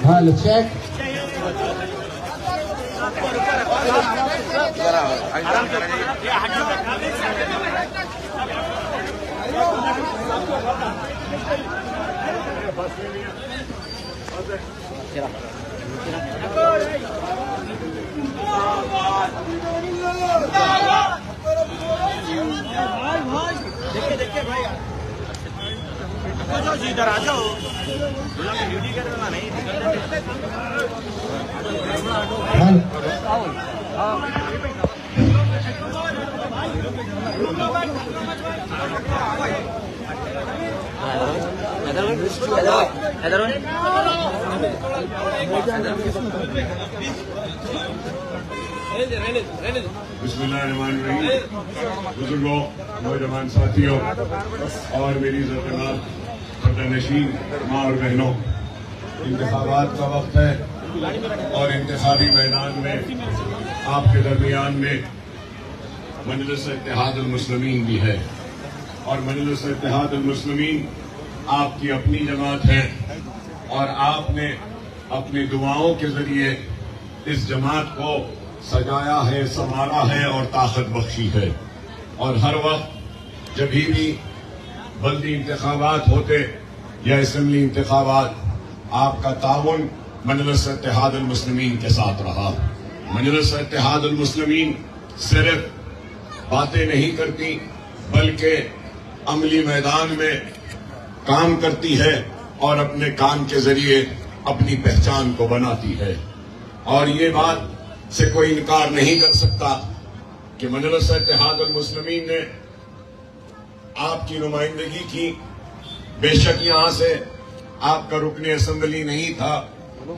हाँ चेक देखिए भाई इधर आ जाओ ड्यूटी करना नहीं बिस्मिल्लाहिर्रहमानिर्रहीम। बुजुर्गों, नौजवान साथियों और मेरी इज़्ज़त-ए-नवाज़ पर्दानशीन माँ और बहनों, इंतखाबात का वक्त है और इंतखाबी मैदान में आपके दरमियान में मजलिस-ए-इत्तेहाद-उल-मुस्लिमीन भी है और मजलिस-ए-इत्तेहाद-उल-मुस्लिमीन आपकी अपनी जमात है और आपने अपनी दुआओं के जरिए इस जमात को सजाया है, संवारा है और ताकत बख्शी है। और हर वक्त जब भी बल्दी इंतखाबात होते या असेंबली इंतखाबात, आपका ताउन मजलिस-ए-इत्तेहाद-उल-मुस्लिमीन के साथ रहा। मजलिस-ए-इत्तेहाद-उल-मुस्लिमीन सिर्फ बातें नहीं करती बल्कि अमली मैदान में काम करती है और अपने काम के जरिए अपनी पहचान को बनाती है। और ये बात से कोई इनकार नहीं कर सकता कि मजलिस-ए-इत्तेहाद-उल-मुस्लिमीन ने आपकी नुमाइंदगी की। बेशक यहां से आपका रुकने असेंबली नहीं था,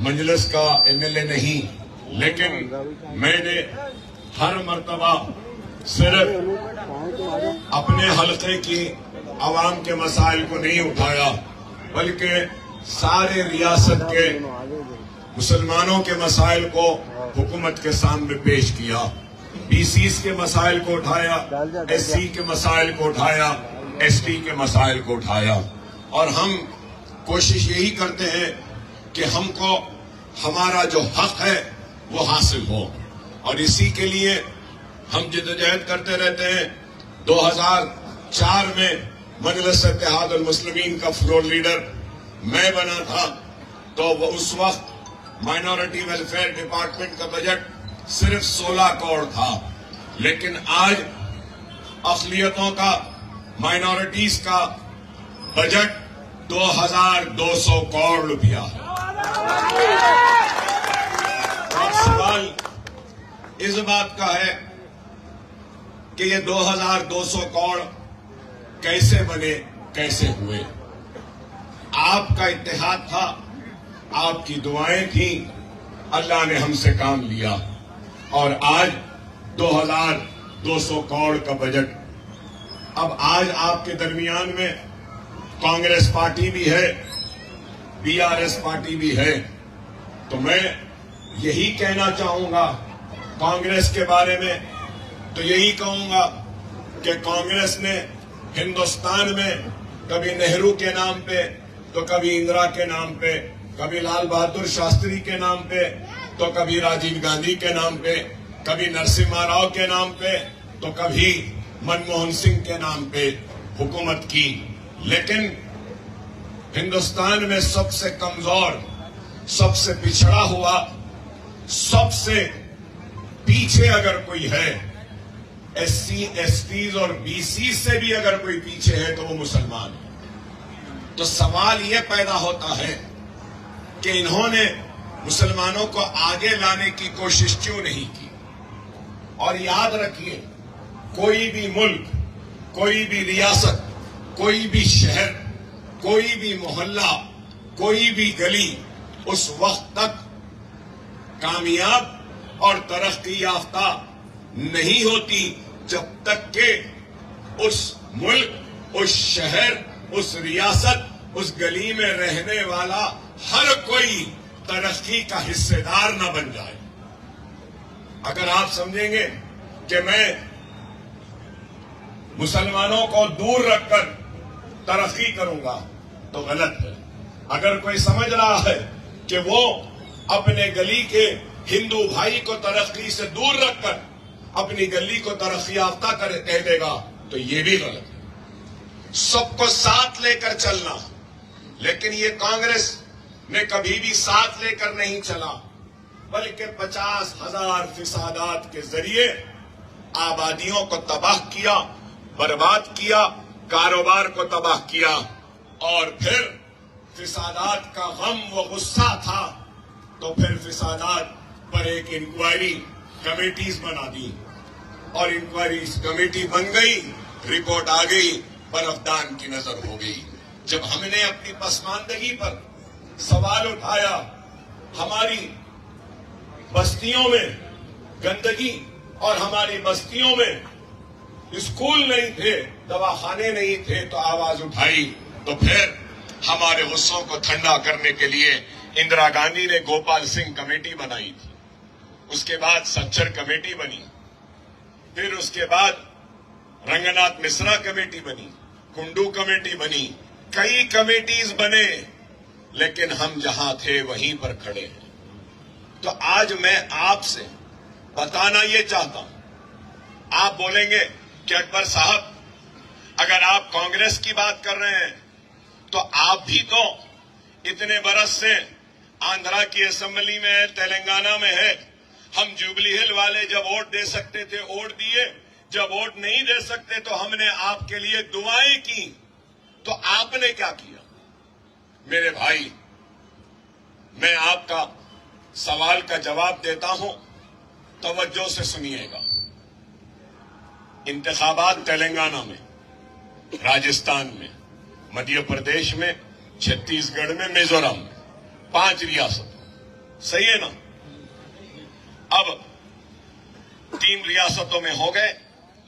मजलिस का एमएलए नहीं, लेकिन मैंने हर मर्तबा सिर्फ अपने हल्के की आवाम के मसाइल को नहीं उठाया बल्कि सारे रियासत के मुसलमानों के मसाइल को हुकूमत के सामने पेश किया। बीसीस के मसाइल को उठाया, एससी के मसाइल को उठाया, एसटी के मसाइल को उठाया। और हम कोशिश यही करते हैं कि हमको हमारा जो हक है वो हासिल हो और इसी के लिए हम जिद्दोजहद करते रहते हैं। 2004 में मजलिस-ए-इत्तेहाद-उल-मुस्लिमीन का फ्लोर लीडर मैं बना था, तो वो उस वक्त माइनॉरिटी वेलफेयर डिपार्टमेंट का बजट सिर्फ 16 करोड़ था, लेकिन आज अक़लियतों का, माइनॉरिटीज का बजट 2200 करोड़ रुपया है। अब सवाल इस बात का है कि ये 2200 करोड़ कैसे बने, कैसे हुए। आपका इत्तेहाद था, आपकी दुआएं थी, अल्लाह ने हमसे काम लिया और आज 2200 करोड़ का बजट। अब आज आपके दरमियान में कांग्रेस पार्टी भी है, बीआरएस पार्टी भी है, तो मैं यही कहना चाहूंगा कांग्रेस के बारे में, तो यही कहूंगा कि कांग्रेस ने हिंदुस्तान में कभी नेहरू के नाम पे, तो कभी इंदिरा के नाम पे, कभी लाल बहादुर शास्त्री के नाम पे, तो कभी राजीव गांधी के नाम पे, कभी नरसिम्हा राव के नाम पे, तो कभी मनमोहन सिंह के नाम पे हुकूमत की। लेकिन हिंदुस्तान में सबसे कमजोर, सबसे पिछड़ा हुआ, सबसे पीछे अगर कोई है, एससी, एसटीज और बीसी से भी अगर कोई पीछे है तो वो मुसलमान है। तो सवाल ये पैदा होता है कि इन्होंने मुसलमानों को आगे लाने की कोशिश क्यों नहीं की। और याद रखिए, कोई भी मुल्क, कोई भी रियासत, कोई भी शहर, कोई भी मोहल्ला, कोई भी गली उस वक्त तक कामयाब और तरक्की याफ्ता नहीं होती जब तक के उस मुल्क, उस शहर, उस रियासत, उस गली में रहने वाला हर कोई तरक्की का हिस्सेदार न बन जाए। अगर आप समझेंगे कि मैं मुसलमानों को दूर रखकर तरक्की करूंगा तो गलत है। अगर कोई समझ रहा है कि वो अपने गली के हिंदू भाई को तरक्की से दूर रखकर अपनी गली को तरक्की याफ्ता कह देगा तो ये भी गलत है। सबको साथ लेकर चलना, लेकिन ये कांग्रेस ने कभी भी साथ लेकर नहीं चला, बल्कि 50,000 फिसादात के जरिए आबादियों को तबाह किया, बर्बाद किया, कारोबार को तबाह किया। और फिर फिसादात का गम व गुस्सा था तो फिर फिसादात पर एक इंक्वायरी कमेटीज बना दी और इंक्वायरी कमेटी बन गई, रिपोर्ट आ गई, बर्फदान की नजर हो गई। जब हमने अपनी पसमानदगी पर सवाल उठाया, हमारी बस्तियों में गंदगी और हमारी बस्तियों में स्कूल नहीं थे, दवाखाने नहीं थे, तो आवाज उठाई। तो फिर हमारे गुस्सों को ठंडा करने के लिए इंदिरा गांधी ने गोपाल सिंह कमेटी बनाई थी, उसके बाद सच्चर कमेटी बनी, फिर उसके बाद रंगनाथ मिश्रा कमेटी बनी, कुंडू कमेटी बनी, कई कमेटीज बने, लेकिन हम जहां थे वहीं पर खड़े हैं। तो आज मैं आपसे बताना ये चाहता हूं। आप बोलेंगे कि अकबर साहब, अगर आप कांग्रेस की बात कर रहे हैं तो आप भी तो इतने बरस से आंध्रा की असेंबली में है, तेलंगाना में है। हम जुबली हिल वाले जब वोट दे सकते थे वोट दिए, जब वोट नहीं दे सकते तो हमने आपके लिए दुआएं की, तो आपने क्या किया? मेरे भाई, मैं आपका सवाल का जवाब देता हूं, तवज्जो से सुनिएगा। इंतखाबात तेलंगाना में, राजस्थान में, मध्य प्रदेश में, छत्तीसगढ़ में, मिजोरम में, 5 रियासत, सही है ना? अब 3 रियासतों में हो गए,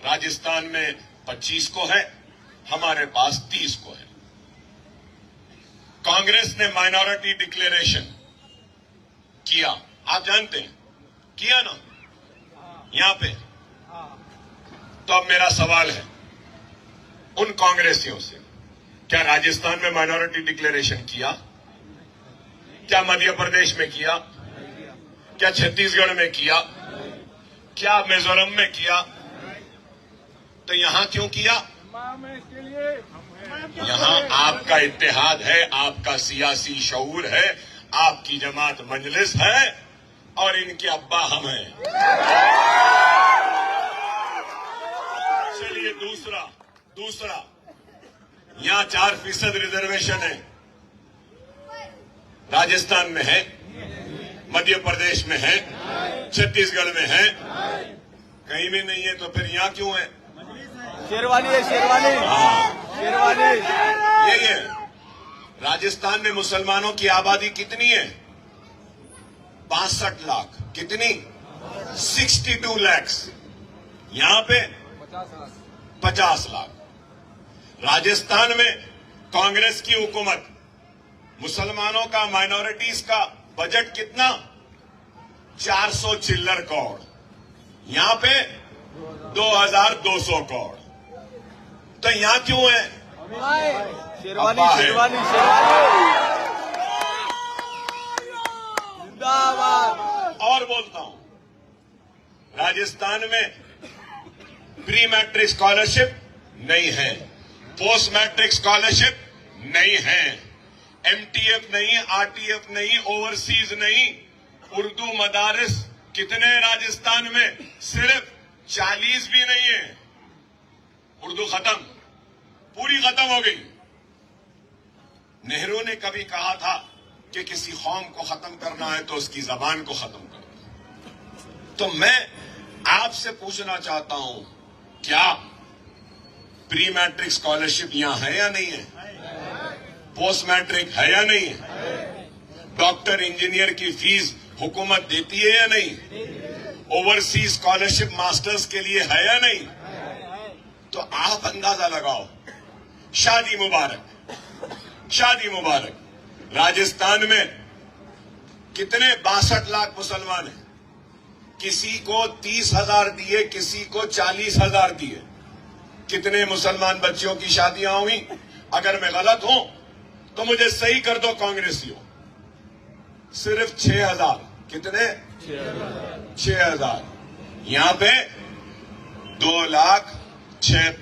राजस्थान में 25 को है, हमारे पास 30 को है। कांग्रेस ने माइनॉरिटी डिक्लेरेशन किया, आप जानते हैं, किया ना यहां पे। तो अब मेरा सवाल है उन कांग्रेसियों से, क्या राजस्थान में माइनॉरिटी डिक्लेरेशन किया? क्या मध्य प्रदेश में किया? क्या छत्तीसगढ़ में किया? क्या मिजोरम में किया? तो यहां क्यों किया? यहां आपका इत्तेहाद है, आपका सियासी शऊर है, आपकी जमात मजलिस है और इनके अब्बा हम हैं। चलिए दूसरा यहां 4% रिजर्वेशन है, राजस्थान में है, मध्य प्रदेश में है, छत्तीसगढ़ में है, कहीं भी नहीं है, तो फिर यहां क्यों है? शेरवानी है, शेरवानी। शेरवानी यही है। राजस्थान में मुसलमानों की आबादी कितनी है? 62 लाख। कितनी? 62 लाख। यहां पे 50 लाख। राजस्थान में कांग्रेस की हुकूमत, मुसलमानों का, माइनॉरिटीज का बजट कितना? 400 चिल्लर करोड़। यहां पे 2200 करोड़। तो यहां क्यों है? शेरवानी, अब्बा है। शेरवानी, जिंदाबाद। और बोलता हूं, राजस्थान में प्री मैट्रिक स्कॉलरशिप नहीं है, पोस्ट मैट्रिक स्कॉलरशिप नहीं है, एमटीएफ नहीं, आरटीएफ नहीं, ओवरसीज नहीं, उर्दू मदारिस कितने राजस्थान में? सिर्फ 40 भी नहीं है। उर्दू खत्म, पूरी खत्म हो गई। नेहरू ने कभी कहा था कि किसी कौम को खत्म करना है तो उसकी जबान को खत्म करो। तो मैं आपसे पूछना चाहता हूं, क्या प्री मैट्रिक स्कॉलरशिप यहां है या नहीं है? पोस्ट मैट्रिक है या नहीं है? डॉक्टर इंजीनियर की फीस हुकूमत देती है या नहीं? ओवरसीज स्कॉलरशिप मास्टर्स के लिए है या नहीं? तो आप अंदाजा लगाओ। शादी मुबारक, शादी मुबारक। राजस्थान में कितने? 62 लाख मुसलमान हैं। किसी को 30,000 दिए, किसी को 40,000 दिए। कितने मुसलमान बच्चियों की शादियां हुई। अगर मैं गलत हूं तो मुझे सही कर दो कांग्रेसियों। सिर्फ 6,000, कितने? 6,000। यहां पे 2,76,000